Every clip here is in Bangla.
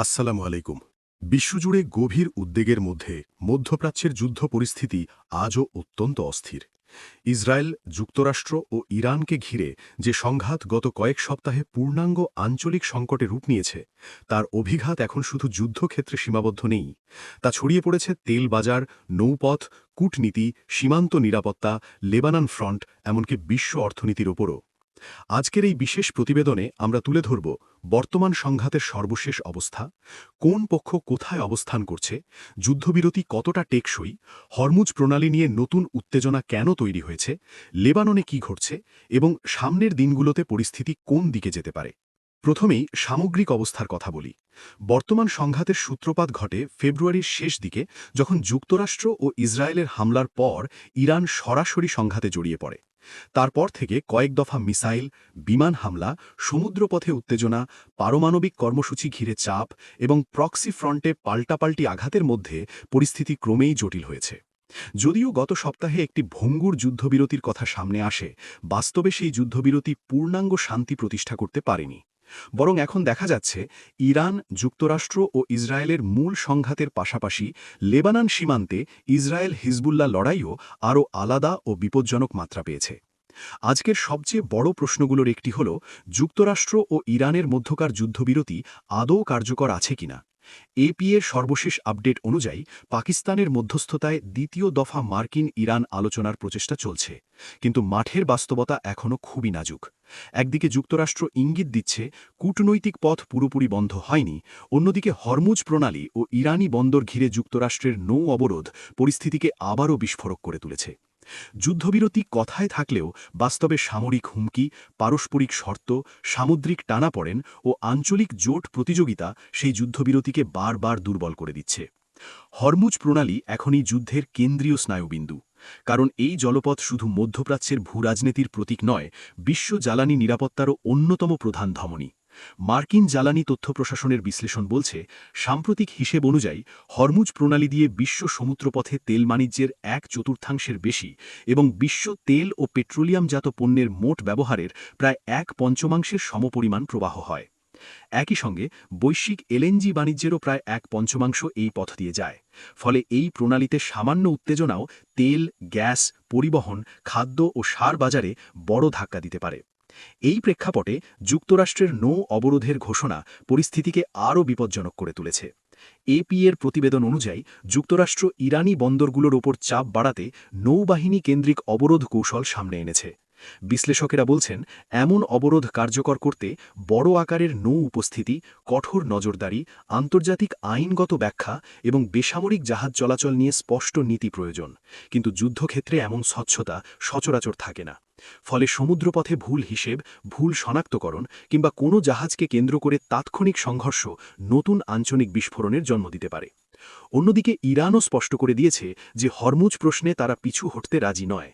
আসসালামু আলাইকুম। বিশ্বজুড়ে গভীর উদ্বেগের মধ্যে মধ্যপ্রাচ্যের যুদ্ধ পরিস্থিতি আজও অত্যন্ত অস্থির। ইসরায়েল, যুক্তরাষ্ট্র ও ইরানকে ঘিরে যে সংঘাত গত কয়েক সপ্তাহে পূর্ণাঙ্গ আঞ্চলিক সংকটে রূপ নিয়েছে, তার অভিঘাত এখন শুধু যুদ্ধক্ষেত্রে সীমাবদ্ধ নেই। তা ছড়িয়ে পড়েছে তেল বাজার, নৌপথ, কূটনীতি, সীমান্ত নিরাপত্তা, লেবানন ফ্রন্ট, এমনকি বিশ্ব অর্থনীতির ওপরও। আজকের এই বিশেষ প্রতিবেদনে আমরা তুলে ধরব বর্তমান সংঘাতের সর্বশেষ অবস্থা, কোন পক্ষ কোথায় অবস্থান করছে, যুদ্ধবিরতি কতটা টেকসই, হরমুজ প্রণালী নিয়ে নতুন উত্তেজনা কেন তৈরি হয়েছে, লেবাননে কি ঘটছে এবং সামনের দিনগুলোতে পরিস্থিতি কোন দিকে যেতে পারে। প্রথমেই সামগ্রিক অবস্থার কথা বলি। বর্তমান সংঘাতের সূত্রপাত ঘটে ফেব্রুয়ারির শেষ দিকে, যখন যুক্তরাষ্ট্র ও ইসরায়েলের হামলার পর ইরান সরাসরি সংঘাতে জড়িয়ে পড়ে। তারপর থেকে কয়েক দফা মিসাইল, বিমান হামলা, সমুদ্রপথে উত্তেজনা, পারমাণবিক কর্মসূচি ঘিরে চাপ এবং প্রক্সি ফ্রন্টে পাল্টাপাল্টি আঘাতের মধ্যে পরিস্থিতি ক্রমেই জটিল হয়েছে। যদিও গত সপ্তাহে একটি ভঙ্গুর যুদ্ধবিরতির কথা সামনে আসে, বাস্তবে সেই যুদ্ধবিরতি পূর্ণাঙ্গ শান্তি প্রতিষ্ঠা করতে পারেনি। বরং এখন দেখা যাচ্ছে ইরান, যুক্তরাষ্ট্র ও ইসরায়েলের মূল সংঘাতের পাশাপাশি লেবানন সীমান্তে ইসরায়েল হিজবুল্লাহ লড়াইও আরও আলাদা ও বিপজ্জনক মাত্রা পেয়েছে। আজকের সবচেয়ে বড় প্রশ্নগুলোর একটি হল, যুক্তরাষ্ট্র ও ইরানের মধ্যকার যুদ্ধবিরতি আদৌ কার্যকর আছে কিনা। এপি এর সর্বশেষ আপডেট অনুযায়ী পাকিস্তানের মধ্যস্থতায় দ্বিতীয় দফা মার্কিন ইরান আলোচনার প্রচেষ্টা চলছে, কিন্তু মাঠের বাস্তবতা এখনও খুবই নাজুক। একদিকে যুক্তরাষ্ট্র ইঙ্গিত দিচ্ছে কূটনৈতিক পথ পুরোপুরি বন্ধ হয়নি, অন্যদিকে হরমুজ প্রণালী ও ইরানি বন্দর ঘিরে যুক্তরাষ্ট্রের নৌ অবরোধ পরিস্থিতিকে আবারও বিস্ফোরক করে তুলেছে। যুদ্ধবিরতি কথায় থাকলেও বাস্তবে সামরিক হুমকি, পারস্পরিক শর্ত, সামুদ্রিক টানাপড়েন ও আঞ্চলিক জোট প্রতিযোগিতা সেই যুদ্ধবিরতিকে বারবার দুর্বল করে দিচ্ছে। হরমুজ প্রণালী এখনই যুদ্ধের কেন্দ্রীয় স্নায়ুবিন্দু। কারণ এই জলপথ শুধু মধ্যপ্রাচ্যের ভূরাজনীতির প্রতীক নয়, বিশ্ব জ্বালানি নিরাপত্তারও অন্যতম প্রধান ধমনী। মার্কিন জ্বালানি তথ্য প্রশাসনের বিশ্লেষণ বলছে, সাম্প্রতিক হিসেব অনুযায়ী হরমুজ প্রণালী দিয়ে বিশ্ব সমুদ্রপথে তেল বাণিজ্যের 1/4 বেশি এবং বিশ্ব তেল ও পেট্রোলিয়ামজাত পণ্যের মোট ব্যবহারের প্রায় 1/5 সমপরিমাণ প্রবাহ হয়। একই সঙ্গে বৈশ্বিক এলএনজি বাণিজ্যেরও প্রায় 1/5 এই পথ দিয়ে যায়। ফলে এই প্রণালীতে সামান্য উত্তেজনাও তেল, গ্যাস, পরিবহন, খাদ্য ও সার বাজারে বড় ধাক্কা দিতে পারে। এই প্রেক্ষাপটে যুক্তরাষ্ট্রের নৌ অবরোধের ঘোষণা পরিস্থিতিকে আরও বিপজ্জনক করে তুলেছে। এপি এর প্রতিবেদন অনুযায়ী যুক্তরাষ্ট্র ইরানি বন্দরগুলোর ওপর চাপ বাড়াতে নৌবাহিনী কেন্দ্রিক অবরোধ কৌশল সামনে এনেছে। বিশ্লেষকেরা বলছেন, এমন অবরোধ কার্যকর করতে বড় আকারের নৌ উপস্থিতি, কঠোর নজরদারি, আন্তর্জাতিক আইনগত ব্যাখ্যা এবং বেসামরিক জাহাজ চলাচল নিয়ে স্পষ্ট নীতি প্রয়োজন। কিন্তু যুদ্ধক্ষেত্রে এমন স্বচ্ছতা সচরাচর থাকে না। ফলে সমুদ্রপথে ভুল হিসেব, ভুল শনাক্তকরণ কিংবা কোনো জাহাজকে কেন্দ্র করে তাৎক্ষণিক সংঘর্ষ নতুন আঞ্চলিক বিস্ফোরণের জন্ম দিতে পারে। অন্যদিকে ইরানও স্পষ্ট করে দিয়েছে যে হরমুজ প্রশ্নে তারা পিছু হটতে রাজি নয়।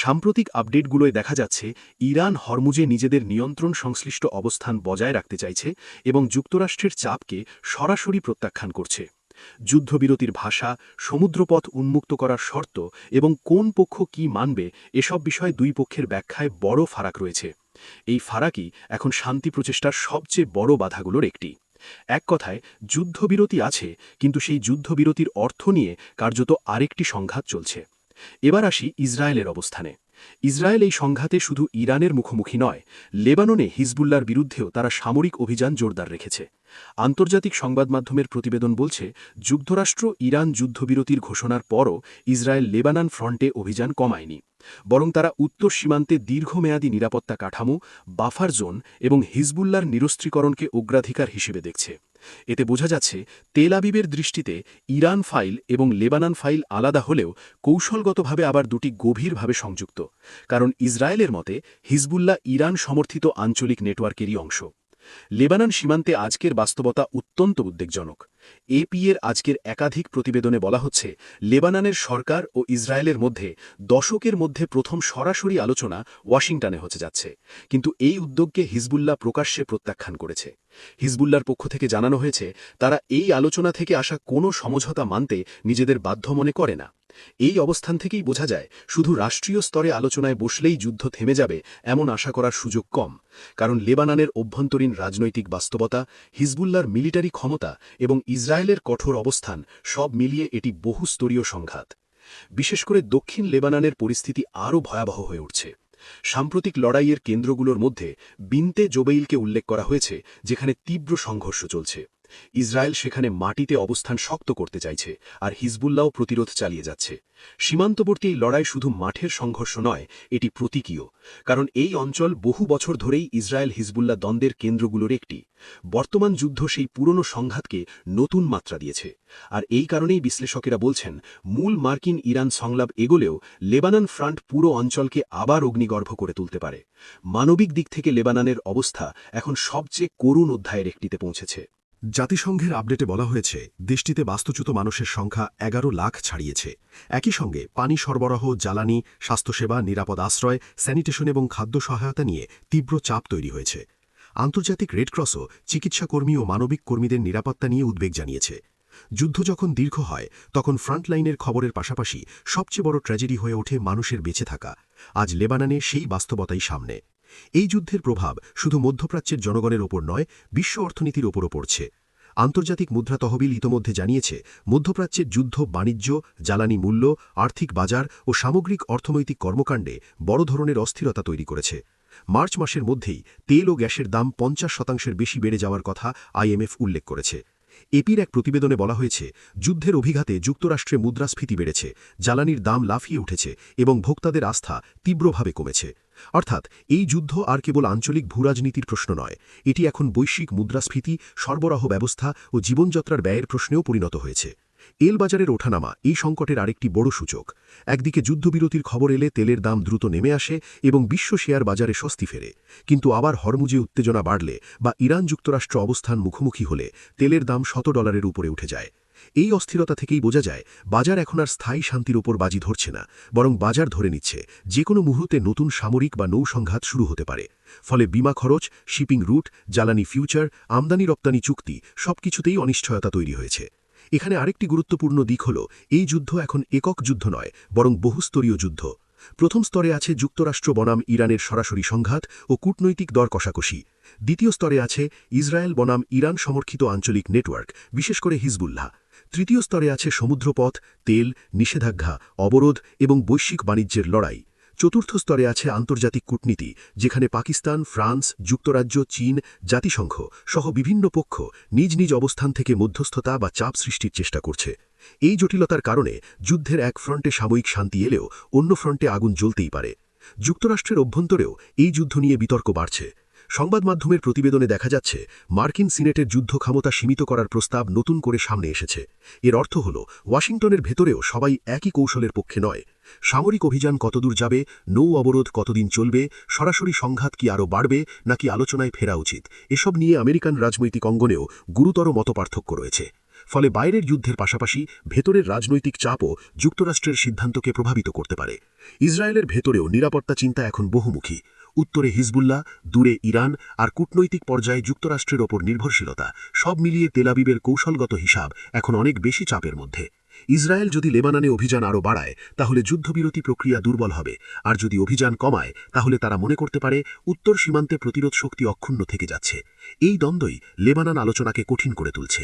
সাম্প্রতিক আপডেটগুলোয় দেখা যাচ্ছে ইরান হরমুজে নিজেদের নিয়ন্ত্রণ সংশ্লিষ্ট অবস্থান বজায় রাখতে চাইছে এবং যুক্তরাষ্ট্রের চাপকে সরাসরি প্রত্যাখ্যান করছে। যুদ্ধবিরতির ভাষা, সমুদ্রপথ উন্মুক্ত করার শর্ত এবং কোন পক্ষ কি মানবে, এসব বিষয়ে দুই পক্ষের ব্যাখ্যায় বড় ফারাক রয়েছে। এই ফারাকই এখন শান্তি প্রচেষ্টার সবচেয়ে বড় বাধাগুলোর একটি। এক কথায়, যুদ্ধবিরতি আছে, কিন্তু সেই যুদ্ধবিরতির অর্থ নিয়ে কার্যত আরেকটি সংঘাত চলছে। এবার আসি ইসরায়েলের অবস্থানে। ইসরায়েল এই সংঘাতে শুধু ইরানের মুখোমুখি নয়, লেবাননে হিজবুল্লার বিরুদ্ধেও তারা সামরিক অভিযান জোরদার রেখেছে। আন্তর্জাতিক সংবাদ মাধ্যমের প্রতিবেদন বলছে, যুক্তরাষ্ট্র ইরান যুদ্ধবিরতির ঘোষণার পরও ইসরায়েল লেবানন ফ্রন্টে অভিযান কমায়নি। বরং তারা উত্তর সীমান্তে দীর্ঘমেয়াদী নিরাপত্তা কাঠামো, বাফার জোন এবং হিজবুল্লার নিরস্ত্রীকরণকে অগ্রাধিকার হিসেবে দেখছে। এতে বোঝা যাচ্ছে, তেল আবিবের দৃষ্টিতে ইরান ফাইল এবং লেবানন ফাইল আলাদা হলেও কৌশলগতভাবে আবার দুটি গভীরভাবে সংযুক্ত। কারণ ইসরায়েলের মতে হিজবুল্লাহ ইরান সমর্থিত আঞ্চলিক নেটওয়ার্কেরই অংশ। লেবানন সীমান্তে আজকের বাস্তবতা অত্যন্ত উদ্বেগজনক। এপি এর আজকের একাধিক প্রতিবেদনে বলা হচ্ছে, লেবাননের সরকার ও ইসরায়েলের মধ্যে দশকের মধ্যে প্রথম সরাসরি আলোচনা ওয়াশিংটনে হতে যাচ্ছে। কিন্তু এই উদ্যোগকে হিজবুল্লাহ প্রকাশ্যে প্রত্যাখ্যান করেছে। হিজবুল্লাহর পক্ষ থেকে জানানো হয়েছে, তারা এই আলোচনা থেকে আসা কোনো সমঝোতা মানতে নিজেদের বাধ্য মনে করে না। এই অবস্থান থেকেই বোঝা যায় শুধু রাষ্ট্রীয় স্তরে আলোচনায় বসলেই যুদ্ধ থেমে যাবে এমন আশা করার সুযোগ কম, কারণ লেবাননের অভ্যন্তরীণ রাজনৈতিক বাস্তবতা, হিজবুল্লার মিলিটারি ক্ষমতা এবং ইসরায়েলের কঠোর অবস্থান সব মিলিয়ে এটি বহুস্তরীয় সংঘাত। বিশেষ করে দক্ষিণ লেবাননের পরিস্থিতি আরও ভয়াবহ হয়ে উঠছে। সাম্প্রতিক লড়াইয়ের কেন্দ্রগুলোর মধ্যে বিনতে জোবেইলকে উল্লেখ করা হয়েছে, যেখানে তীব্র সংঘর্ষ চলছে। ইসরায়েল সেখানে মাটিতে অবস্থান শক্ত করতে চাইছে, আর হিজবুল্লাহও প্রতিরোধ চালিয়ে যাচ্ছে। সীমান্তবর্তী এই লড়াই শুধু মাঠের সংঘর্ষ নয়, এটি প্রতীকীয়, কারণ এই অঞ্চল বহু বছর ধরেই ইসরায়েল হিজবুল্লাহ দ্বন্দ্বের কেন্দ্রগুলোর একটি। বর্তমান যুদ্ধ সেই পুরনো সংঘাতকে নতুন মাত্রা দিয়েছে, আর এই কারণেই বিশ্লেষকেরা বলছেন মূল মার্কিন ইরান সংলাপ এগোলেও লেবানন ফ্রন্ট পুরো অঞ্চলকে আবার অগ্নিগর্ভ করে তুলতে পারে। মানবিক দিক থেকে লেবাননের অবস্থা এখন সবচেয়ে করুণ অধ্যায়ের একটিতে পৌঁছেছে। জাতিসংঘের আপডেটে বলা হয়েছে দেশটিতে বাস্তুচ্যুত মানুষের সংখ্যা 11 লাখ ছাড়িয়েছে। একই সঙ্গে পানি সরবরাহ, জ্বালানি, স্বাস্থ্যসেবা, নিরাপদ আশ্রয়, স্যানিটেশন এবং খাদ্য সহায়তা নিয়ে তীব্র চাপ তৈরি হয়েছে। আন্তর্জাতিক রেডক্রসও চিকিৎসাকর্মী ও মানবিক কর্মীদের নিরাপত্তা নিয়ে উদ্বেগ জানিয়েছে। যুদ্ধ যখন দীর্ঘ হয় তখন ফ্রন্টলাইনের খবরের পাশাপাশি সবচেয়ে বড় ট্র্যাজেডি হয়ে ওঠে মানুষের বেঁচে থাকা। আজ লেবাননে সেই বাস্তবতাই সামনে। এই যুদ্ধের প্রভাব শুধু মধ্যপ্রাচ্যের জনগণের ওপর নয়, বিশ্ব অর্থনীতির ওপরও পড়ছে। আন্তর্জাতিক মুদ্রা তহবিল ইতোমধ্যে জানিয়েছে মধ্যপ্রাচ্যের যুদ্ধ বাণিজ্য, জ্বালানি মূল্য, আর্থিক বাজার ও সামগ্রিক অর্থনৈতিক কর্মকাণ্ডে বড় ধরনের অস্থিরতা তৈরি করেছে। মার্চ মাসের মধ্যেই তেল ও গ্যাসের দাম 50% বেশি বেড়ে যাওয়ার কথা আইএমএফ উল্লেখ করেছে। এপির এক প্রতিবেদনে বলা হয়েছে যুদ্ধের অভিঘাতে যুক্তরাষ্ট্রে মুদ্রাস্ফীতি বেড়েছে, জ্বালানির দাম লাফিয়ে উঠেছে এবং ভোক্তাদের আস্থা তীব্রভাবে কমেছে। অর্থাৎ এই যুদ্ধ আর কেবল আঞ্চলিক ভূরাজনীতির প্রশ্ন নয়, এটি এখন বৈশ্বিক মুদ্রাস্ফীতি, সরবরাহ ব্যবস্থা ও জীবনযাত্রার ব্যয়ের প্রশ্নেও পরিণত হয়েছে। তেল বাজারের ওঠানামা এই সংকটের আরেকটি বড় সূচক। একদিকে যুদ্ধবিরতির খবর এলে তেলের দাম দ্রুত নেমে আসে এবং বিশ্ব শেয়ার বাজারে স্বস্তি ফেরে, কিন্তু আবার হরমুজে উত্তেজনা বাড়লে বা ইরান যুক্তরাষ্ট্র অবস্থান মুখোমুখি হলে তেলের দাম $100 উপরে উঠে যায়। এই অস্থিরতা থেকেই বোঝা যায় বাজার এখন আর স্থায়ী শান্তির ওপর বাজি ধরছে না, বরং বাজার ধরে নিচ্ছে যে কোনো মুহূর্তে নতুন সামরিক বা নৌ সংঘাত শুরু হতে পারে। ফলে বিমা খরচ, শিপিং রুট, জ্বালানি ফিউচার, আমদানি রপ্তানি চুক্তি সবকিছুতেই অনিশ্চয়তা তৈরি হয়েছে। এখানে আরেকটি গুরুত্বপূর্ণ দিক হল এই যুদ্ধ এখন একক যুদ্ধ নয়, বরং বহুস্তরীয় যুদ্ধ। প্রথম স্তরে আছে যুক্তরাষ্ট্র বনাম ইরানের সরাসরি সংঘাত ও কূটনৈতিক দর কষাকষি। দ্বিতীয় স্তরে আছে ইসরায়েল বনাম ইরান সমর্থিত আঞ্চলিক নেটওয়ার্ক, বিশেষ করে হিজবুল্লাহ। তৃতীয় স্তরে আছে সমুদ্রপথ, তেল, নিষেধাজ্ঞা, অবরোধ এবং বৈশ্বিক বাণিজ্যের লড়াই। চতুর্থ স্তরে আছে আন্তর্জাতিক কূটনীতি, যেখানে পাকিস্তান, ফ্রান্স, যুক্তরাজ্য, চীন, জাতিসংঘ সহ বিভিন্ন পক্ষ নিজ নিজ অবস্থান থেকে মধ্যস্থতা বা চাপ সৃষ্টির চেষ্টা করছে। এই জটিলতার কারণে যুদ্ধের এক ফ্রন্টে সাময়িক শান্তি এলেও অন্য ফ্রন্টে আগুন জ্বলতেই পারে। যুক্তরাষ্ট্রের অভ্যন্তরেও এই যুদ্ধ নিয়ে বিতর্ক বাড়ছে। সংবাদ মাধ্যমের প্রতিবেদনে দেখা যাচ্ছে মার্কিন সিনেটের যুদ্ধ ক্ষমতা সীমিত করার প্রস্তাব নতুন করে সামনে এসেছে। এর অর্থ হল ওয়াশিংটনের ভেতরেও সবাই একই কৌশলের পক্ষে নয়। সামরিক অভিযান কতদূর যাবে, নৌ অবরোধ কতদিন চলবে, সরাসরি সংঘাত কি আরও বাড়বে নাকি আলোচনায় ফেরা উচিত, এসব নিয়ে আমেরিকান রাজনৈতিক অঙ্গনেও গুরুতর মতপার্থক্য রয়েছে। ফলে বাইরের যুদ্ধের পাশাপাশি ভেতরের রাজনৈতিক চাপও যুক্তরাষ্ট্রের সিদ্ধান্তকে প্রভাবিত করতে পারে। ইসরায়েলের ভেতরেও নিরাপত্তা চিন্তা এখন বহুমুখী। উত্তরে হিজবুল্লাহ, দূরে ইরান, আর কূটনৈতিক পর্যায়ে যুক্তরাষ্ট্রের ওপর নির্ভরশীলতা, সব মিলিয়ে তেল আবিবের কৌশলগত হিসাব এখন অনেক বেশি চাপের মধ্যে। ইসরায়েল যদি লেবাননে অভিযান আরও বাড়ায় তাহলে যুদ্ধবিরতি প্রক্রিয়া দুর্বল হবে, আর যদি অভিযান কমায় তাহলে তারা মনে করতে পারে উত্তর সীমান্তে প্রতিরোধ শক্তি অক্ষুণ্ণ থেকে যাচ্ছে। এই দ্বন্দ্বই লেবানন আলোচনাকে কঠিন করে তুলছে।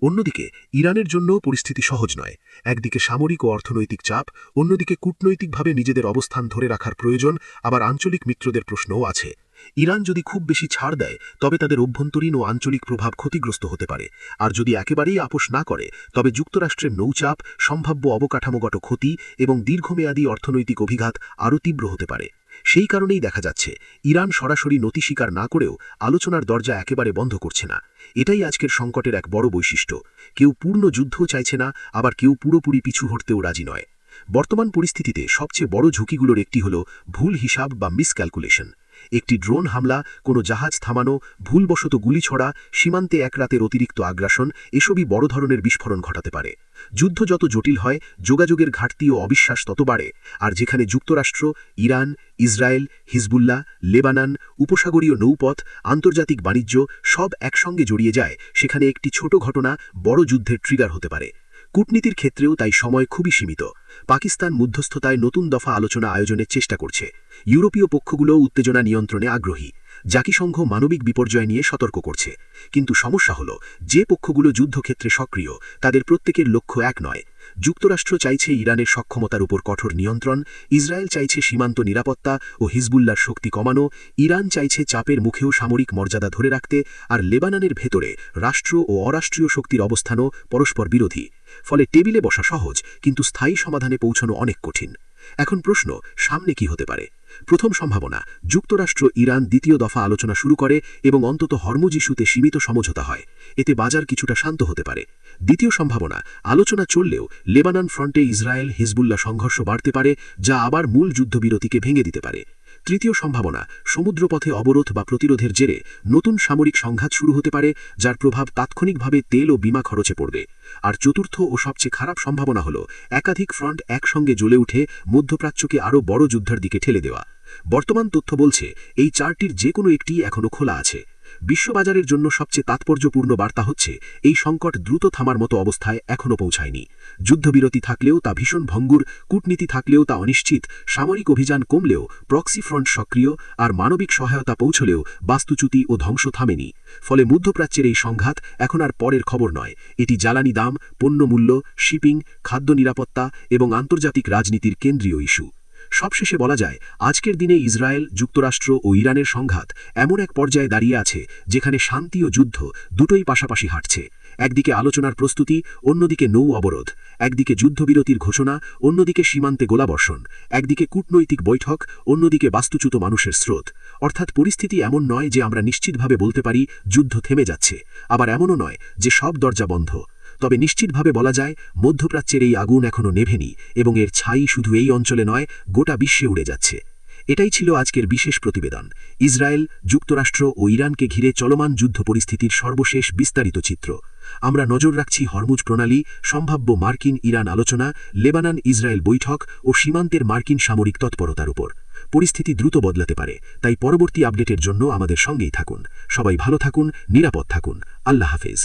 অন্যদিকে ইরানের জন্যও পরিস্থিতি সহজ নয়। একদিকে সামরিক ও অর্থনৈতিক চাপ, অন্যদিকে কূটনৈতিকভাবে নিজেদের অবস্থান ধরে রাখার প্রয়োজন, আবার আঞ্চলিক মিত্রদের প্রশ্নও আছে। ইরান যদি খুব বেশি ছাড় দেয় তবে তাদের অভ্যন্তরীণ ও আঞ্চলিক প্রভাব ক্ষতিগ্রস্ত হতে পারে, আর যদি একেবারেই আপোষ না করে তবে যুক্তরাষ্ট্রের নৌচাপ, সম্ভাব্য অবকাঠামোগত ক্ষতি এবং দীর্ঘমেয়াদী অর্থনৈতিক অভিঘাত আরও তীব্র হতে পারে। সেই কারণেই দেখা যাচ্ছে ইরান সরাসরি নতি স্বীকার না করেও আলোচনার দরজা একেবারে বন্ধ করছে না। এটাই আজকের সংকটের এক বড় বৈশিষ্ট্য। কেউ পূর্ণ যুদ্ধও চাইছে না, আবার কেউ পুরোপুরি পিছু হটতেও রাজি নয়। বর্তমান পরিস্থিতিতে সবচেয়ে বড় ঝুঁকিগুলোর একটি হল ভুল হিসাব বা মিসক্যালকুলেশন। একটি ড্রোন হামলা, কোনো জাহাজ থামানো, ভুলবশত গুলি ছড়া, সীমান্তে এক রাতের অতিরিক্ত আগ্রাসন, এসবই বড় ধরনের বিস্ফোরণ ঘটাতে পারে। যুদ্ধ যত জটিল হয়, যোগাযোগের ঘাটতি ও অবিশ্বাস তত বাড়ে, আর যেখানে যুক্তরাষ্ট্র, ইরান, ইসরায়েল, হিজবুল্লাহ, লেবানন, উপসাগরীয় নৌপথ, আন্তর্জাতিক বাণিজ্য সব একসঙ্গে জড়িয়ে যায়, সেখানে একটি ছোট ঘটনা বড় যুদ্ধের ট্রিগার হতে পারে। কূটনীতির ক্ষেত্রেও তাই সময় খুবই সীমিত। পাকিস্তান মধ্যস্থতায় নতুন দফা আলোচনা আয়োজনের চেষ্টা করছে। ইউরোপীয় পক্ষগুলোও উত্তেজনা নিয়ন্ত্রণে আগ্রহী। জাতিসংঘ মানবিক বিপর্যয় নিয়ে সতর্ক করছে। কিন্তু সমস্যা হল, যে পক্ষগুলো যুদ্ধক্ষেত্রে সক্রিয় তাদের প্রত্যেকের লক্ষ্য এক নয়। যুক্তরাষ্ট্র চাইছে ইরানের সক্ষমতার উপর কঠোর নিয়ন্ত্রণ, ইসরায়েল চাইছে সীমান্ত নিরাপত্তা ও হিজবুল্লাহর শক্তি কমানো, ইরান চাইছে চাপের মুখেও সামরিক মর্যাদা ধরে রাখতে, আর লেবাননের ভেতরে রাষ্ট্র ও অরাষ্ট্রীয় শক্তির অবস্থানও পরস্পর বিরোধী। ফলে টেবিলে বসা সহজ, কিন্তু স্থায়ী সমাধানে পৌঁছানো অনেক কঠিন। এখন প্রশ্ন, সামনে কি হতে পারে? প্রথম সম্ভাবনা, যুক্তরাষ্ট্র ইরান দ্বিতীয় দফা আলোচনা শুরু করে এবং অন্তত হরমুজ ইস্যুতে সীমিত সমঝোতা হয়। এতে বাজার কিছুটা শান্ত হতে পারে। দ্বিতীয় সম্ভাবনা, আলোচনা চললেও লেবানন ফ্রন্টে ইসরায়েল হিজবুল্লাহ সংঘর্ষ বাড়তে পারে, যা আবার মূল যুদ্ধবিরতিকে ভেঙে দিতে পারে। তৃতীয় সম্ভাবনা, সমুদ্রপথে অবরোধ বা প্রতিরোধের জেরে নতুন সামরিক সংঘাত শুরু হতে পারে, যার প্রভাব তাৎক্ষণিকভাবে তেল ও বিমা খরচে পড়বে। আর চতুর্থ ও সবচেয়ে খারাপ সম্ভাবনা হল একাধিক ফ্রন্ট একসঙ্গে জ্বলে উঠে মধ্যপ্রাচ্যকে আরও বড় যুদ্ধের দিকে ঠেলে দেওয়া। বর্তমান তথ্য বলছে এই চারটির যে কোনো একটি এখনও খোলা আছে। বিশ্ববাজারের জন্য সবচেয়ে তাৎপর্যপূর্ণ বার্তা হচ্ছে, এই সংকট দ্রুত থামার মতো অবস্থায় এখনও পৌঁছায়নি। যুদ্ধবিরতি থাকলেও তা ভীষণ ভঙ্গুর, কূটনীতি থাকলেও তা অনিশ্চিত, সামরিক অভিযান কমলেও প্রক্সি ফ্রন্ট সক্রিয়, আর মানবিক সহায়তা পৌঁছলেও বাস্তুচ্যুতি ও ধ্বংস থামেনি। ফলে মধ্যপ্রাচ্যের এই সংঘাত এখন আর পরের খবর নয়, এটি জ্বালানি দাম, পণ্যমূল্য, শিপিং, খাদ্য নিরাপত্তা এবং আন্তর্জাতিক রাজনীতির কেন্দ্রীয় ইস্যু। সবশেষে বলা যায়, আজকের দিনে ইসরায়েল, যুক্তরাষ্ট্র ও ইরানের সংঘাত এমন এক পর্যায়ে দাঁড়িয়ে আছে যেখানে শান্তি ও যুদ্ধ দুটোই পাশাপাশি হাঁটছে। একদিকে আলোচনার প্রস্তুতি, অন্যদিকে নৌ অবরোধ; একদিকে যুদ্ধবিরতির ঘোষণা, অন্যদিকে সীমান্তে গোলাবর্ষণ; একদিকে কূটনৈতিক বৈঠক, অন্যদিকে বাস্তুচ্যুত মানুষের স্রোত। অর্থাৎ পরিস্থিতি এমন নয় যে আমরা নিশ্চিতভাবে বলতে পারি যুদ্ধ থেমে যাচ্ছে, আবার এমনও নয় যে সব দরজা বন্ধ। তবে নিশ্চিতভাবে বলা যায়, মধ্যপ্রাচ্যের এই আগুন এখনও নেভেনি এবং এর ছাই শুধু এই অঞ্চলে নয়, গোটা বিশ্বে উড়ে যাচ্ছে। এটাই ছিল আজকের বিশেষ প্রতিবেদন, ইসরায়েল, যুক্তরাষ্ট্র ও ইরানকে ঘিরে চলমান যুদ্ধ পরিস্থিতির সর্বশেষ বিস্তারিত চিত্র। আমরা নজর রাখছি হরমুজ প্রণালী, সম্ভাব্য মার্কিন ইরান আলোচনা, লেবানন ইসরায়েল বৈঠক ও সীমান্তের মার্কিন সামরিক তৎপরতার উপর। পরিস্থিতি দ্রুত বদলাতে পারে, তাই পরবর্তী আপডেটের জন্য আমাদের সঙ্গেই থাকুন। সবাই ভালো থাকুন, নিরাপদ থাকুন। আল্লাহ হাফেজ।